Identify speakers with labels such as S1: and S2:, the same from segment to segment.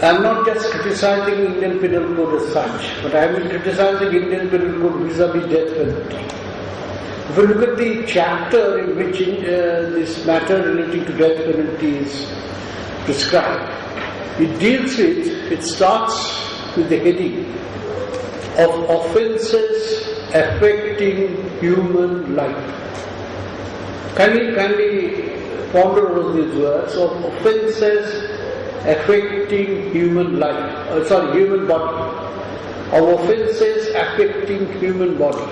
S1: I am not just criticizing Indian Penal Code as such, but I am criticizing Indian Penal Code vis-a-vis death penalty. If you look at the chapter in which this matter relating to death penalty is prescribed, it starts with the heading of offences affecting human life. Kindly ponder over these words of offences affecting human life, human body, of offences affecting human body.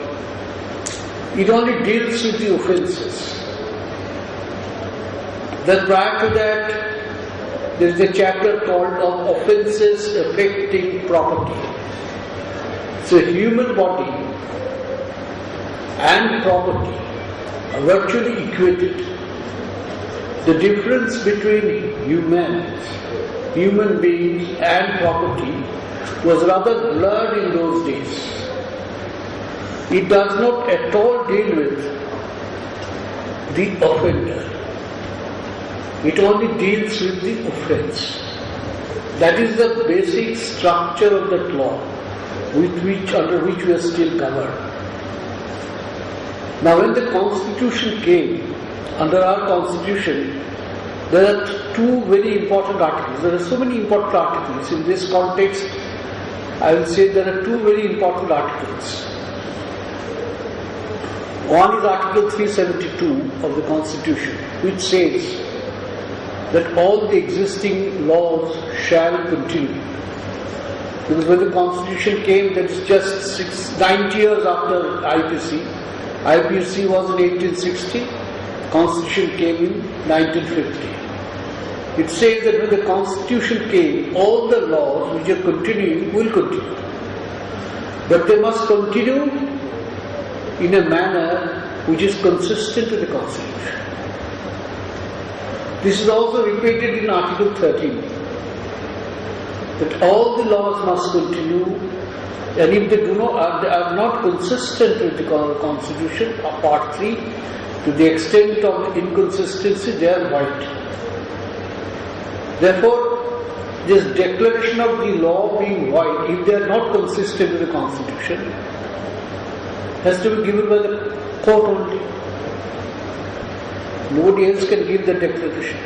S1: It only deals with the offences. Then prior to that, there is a chapter called of offences affecting property. So human body and property are virtually equated. The difference between human beings and property was rather blurred in those days. It does not at all deal with the offender. It only deals with the offence. That is the basic structure of that law under which we are still covered. Now when the Constitution came, under our Constitution, there are two very important articles. There are so many important articles. In this context, I will say there are two very important articles. One is Article 372 of the Constitution, which says that all the existing laws shall continue. Because when the Constitution came, that is just 90 years after IPC. IPC was in 1860, Constitution came in 1950. It says that when the Constitution came, all the laws which are continuing will continue. But they must continue in a manner which is consistent with the Constitution. This is also repeated in Article 13, that all the laws must continue, and if they are not consistent with the Constitution, Part 3, to the extent of inconsistency, they are void. Therefore, this declaration of the law being void, if they are not consistent with the Constitution, has to be given by the court only. Nobody else can give the declaration.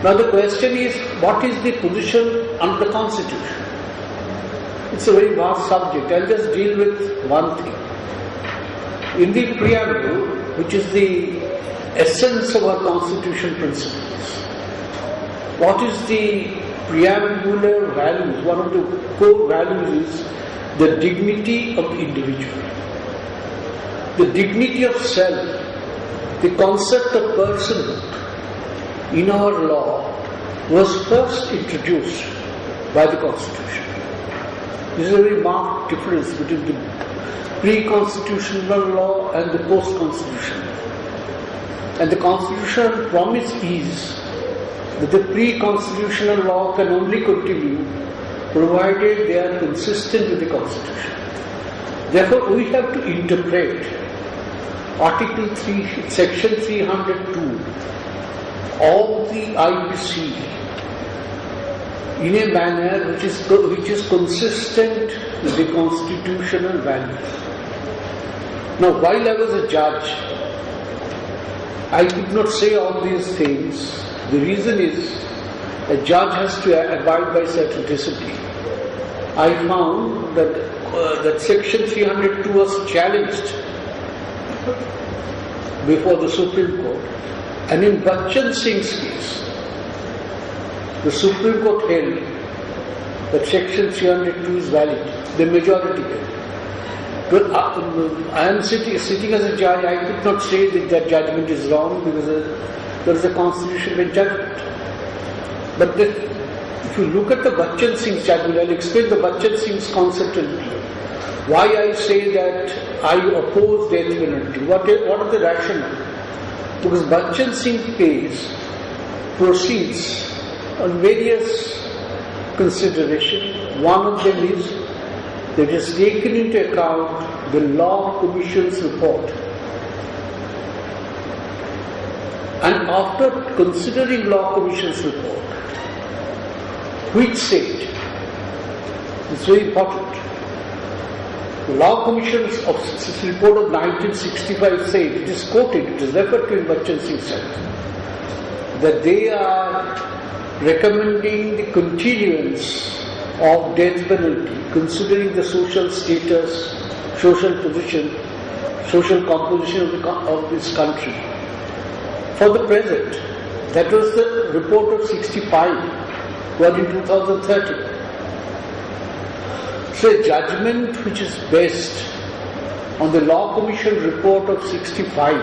S1: Now the question is, what is the position under the Constitution? It's a very vast subject. I'll just deal with one thing. In the preamble, which is the essence of our Constitution principles, what is the preambular values? One of the core values is the dignity of the individual. The dignity of self, the concept of personhood in our law was first introduced by the Constitution. This is a very marked difference between the pre-constitutional law and the post-constitutional. And the constitutional promise is that the pre-constitutional law can only continue provided they are consistent with the Constitution. Therefore, we have to interpret Article 3, Section 302 of the IPC in a manner which is consistent with the constitutional values. Now, while I was a judge, I could not say all these things. The reason is, a judge has to abide by certain discipline. I found that Section 302 was challenged before the Supreme Court, and in Bachchan Singh's case, the Supreme Court held that Section 302 is valid. The majority held. But I am sitting as a judge. I could not say that judgment is wrong because there is a constitutional judgment. But if you look at the Bachchan Singh's judgment, I will explain the Bachchan Singh's concept and why I say that I oppose death penalty. What are the rationale? Because Bachchan Singh's case proceeds on various considerations. One of them is that it has taken into account the Law Commission's report. And after considering Law Commission's report, which said, it's very important, the Law Commission's report of 1965 said, it is quoted, it is referred to in Bachchan Singh said, that they are recommending the continuance of death penalty, considering the social status, social position, social composition of this country. For the present, that was the report of 65, well in 2030. So a judgment which is based on the Law Commission report of 65,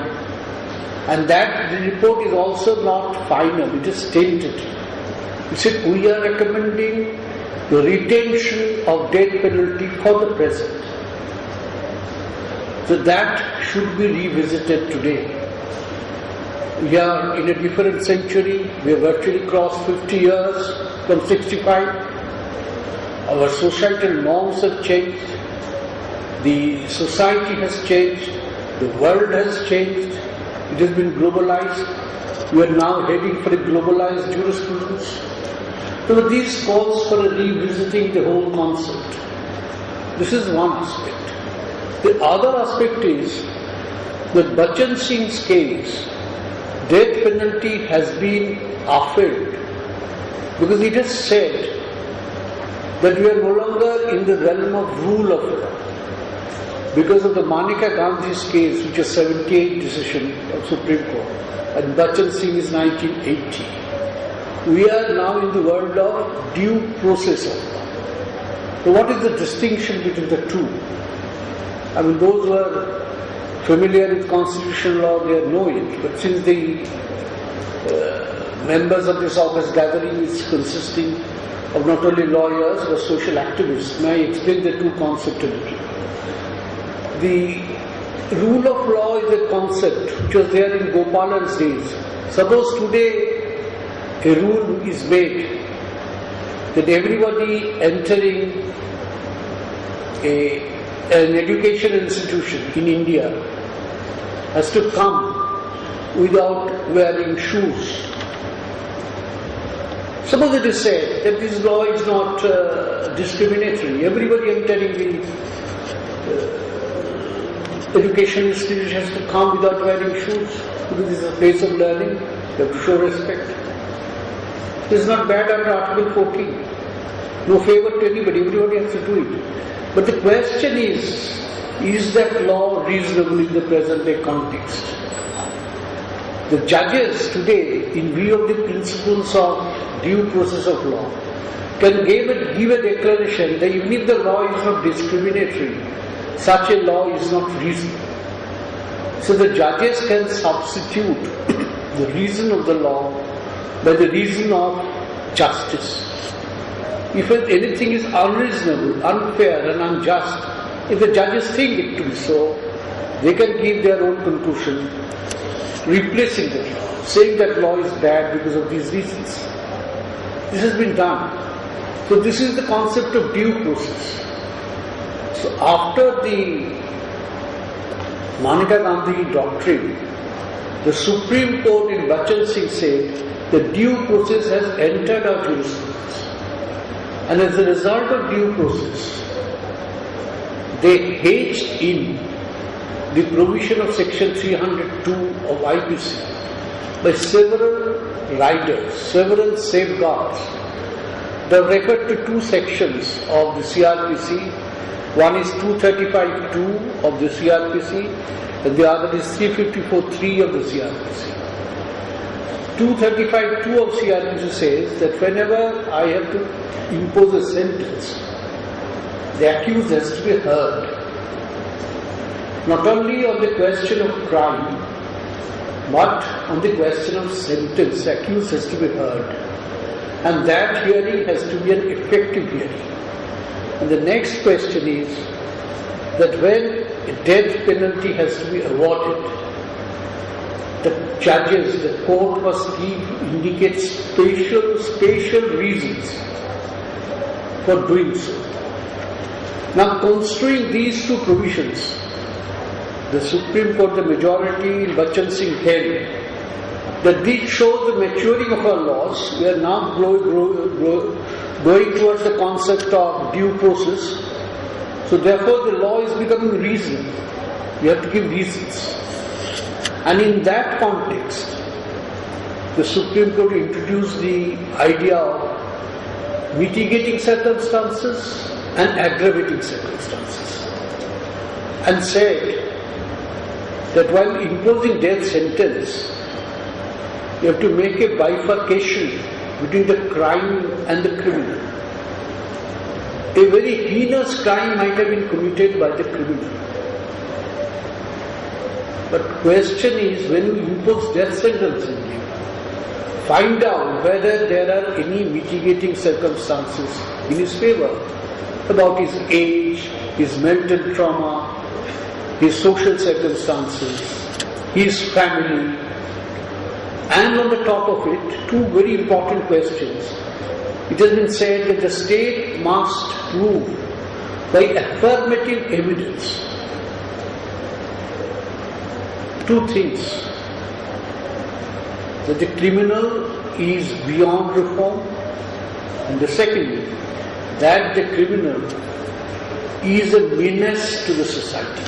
S1: and that the report is also not final, it is tentative. It said we are recommending the retention of death penalty for the present. So that should be revisited today. We are in a different century, we have virtually crossed 50 years from 65. Our societal norms have changed, the society has changed, the world has changed, it has been globalized. We are now heading for a globalized jurisprudence. So this calls for a revisiting the whole concept. This is one aspect. The other aspect is that Bachchan Singh's case, death penalty has been upheld because it has said that we are no longer in the realm of rule of law. Because of the Maneka Gandhi's case, which is 78 decision of Supreme Court, and Bachchan Singh is 1980. We are now in the world of due process of law. So what is the distinction between the two? I mean, those who are familiar with constitutional law, they know it. But since the members of this august gathering is consisting of not only lawyers but social activists, may I explain the two concepts a little. The rule of law is a concept which was there in Gopalan's days. Suppose today a rule is made that everybody entering an education institution in India has to come without wearing shoes. Suppose it is said that this law is not discriminatory. Everybody entering the education institution has to come without wearing shoes because this is a place of learning. You have to show respect. This is not bad under Article 14. No favor to anybody. Everybody has to do it. But the question is that law reasonable in the present day context? The judges today, in view of the principles of due process of law, can give a declaration that even if the law is not discriminatory, such a law is not reasonable. So the judges can substitute the reason of the law by the reason of justice. If anything is unreasonable, unfair and unjust, if the judges think it to be so, they can give their own conclusion, replacing the law, saying that law is bad because of these reasons. This has been done. So this is the concept of due process. So after the Maneka Gandhi doctrine, the Supreme Court in Bachchan Singh said the due process has entered our jurisprudence. And as a result of due process, they hedged in the provision of section 302 of IPC by several riders, several safeguards. They refer to two sections of the CRPC. One is 235(2) of the CRPC and the other is 354(3) of the CRPC. 235(2) of CRPC says that whenever I have to impose a sentence, the accused has to be heard. Not only on the question of crime, but on the question of sentence, the accused has to be heard. And that hearing has to be an effective hearing. And the next question is that when a death penalty has to be awarded, the judges, the court must indicate special reasons for doing so. Now, construing these two provisions, the Supreme Court, the majority in Bachchan Singh held that this shows the maturing of our laws. We are now going towards the concept of due process. So therefore the law is becoming reasonable. You have to give reasons. And in that context, the Supreme Court introduced the idea of mitigating circumstances and aggravating circumstances, and said that while imposing death sentence, you have to make a bifurcation between the crime and the criminal. A very heinous crime might have been committed by the criminal. But question is, when you impose death sentence in him, find out whether there are any mitigating circumstances in his favor about his age, his mental trauma, his social circumstances, his family, and on the top of it, two very important questions. It has been said that the state must prove by affirmative evidence two things: that the criminal is beyond reform, and the second, that the criminal is a menace to the society.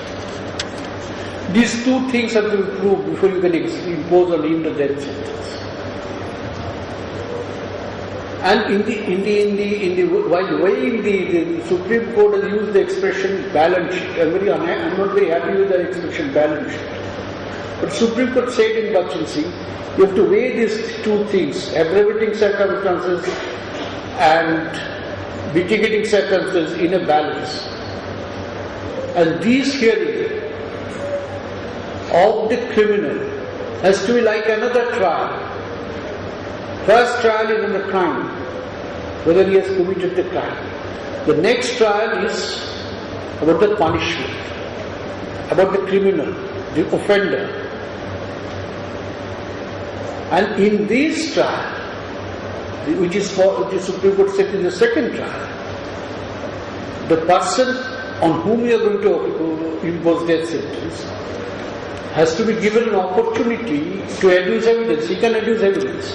S1: These two things have to be proved before you can impose on him the death sentence. And while weighing the Supreme Court has used the expression balance sheet. I'm not very happy with the expression balance sheet. But Supreme Court said in Bachchan Singh, you have to weigh these two things, aggravating circumstances and mitigating circumstances, in a balance. And these hearing of the criminal has to be like another trial. First trial is on the crime, whether he has committed the crime. The next trial is about the punishment, about the criminal, the offender. And in this trial, which is for the Supreme Court said in the second trial, the person on whom you are going to impose death sentence has to be given an opportunity to adduce evidence. He can adduce evidence.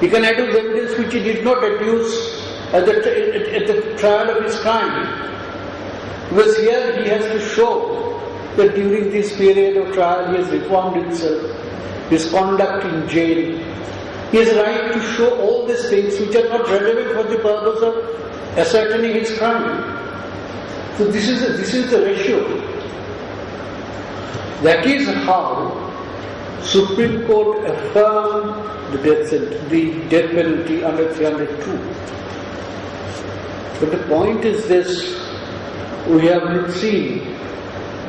S1: He can adduce evidence which he did not adduce at the trial of his crime. Because here he has to show that during this period of trial he has reformed himself, his conduct in jail. He has a right to show all these things which are not relevant for the purpose of ascertaining his crime. So this is the ratio. That is how Supreme Court affirmed the death penalty under 302. But the point is this: we have seen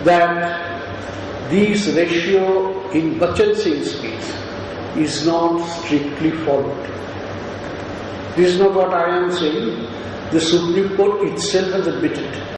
S1: that this ratio in Bachchan Singh's case is not strictly followed. This is not what I am saying. The Supreme Court itself has admitted.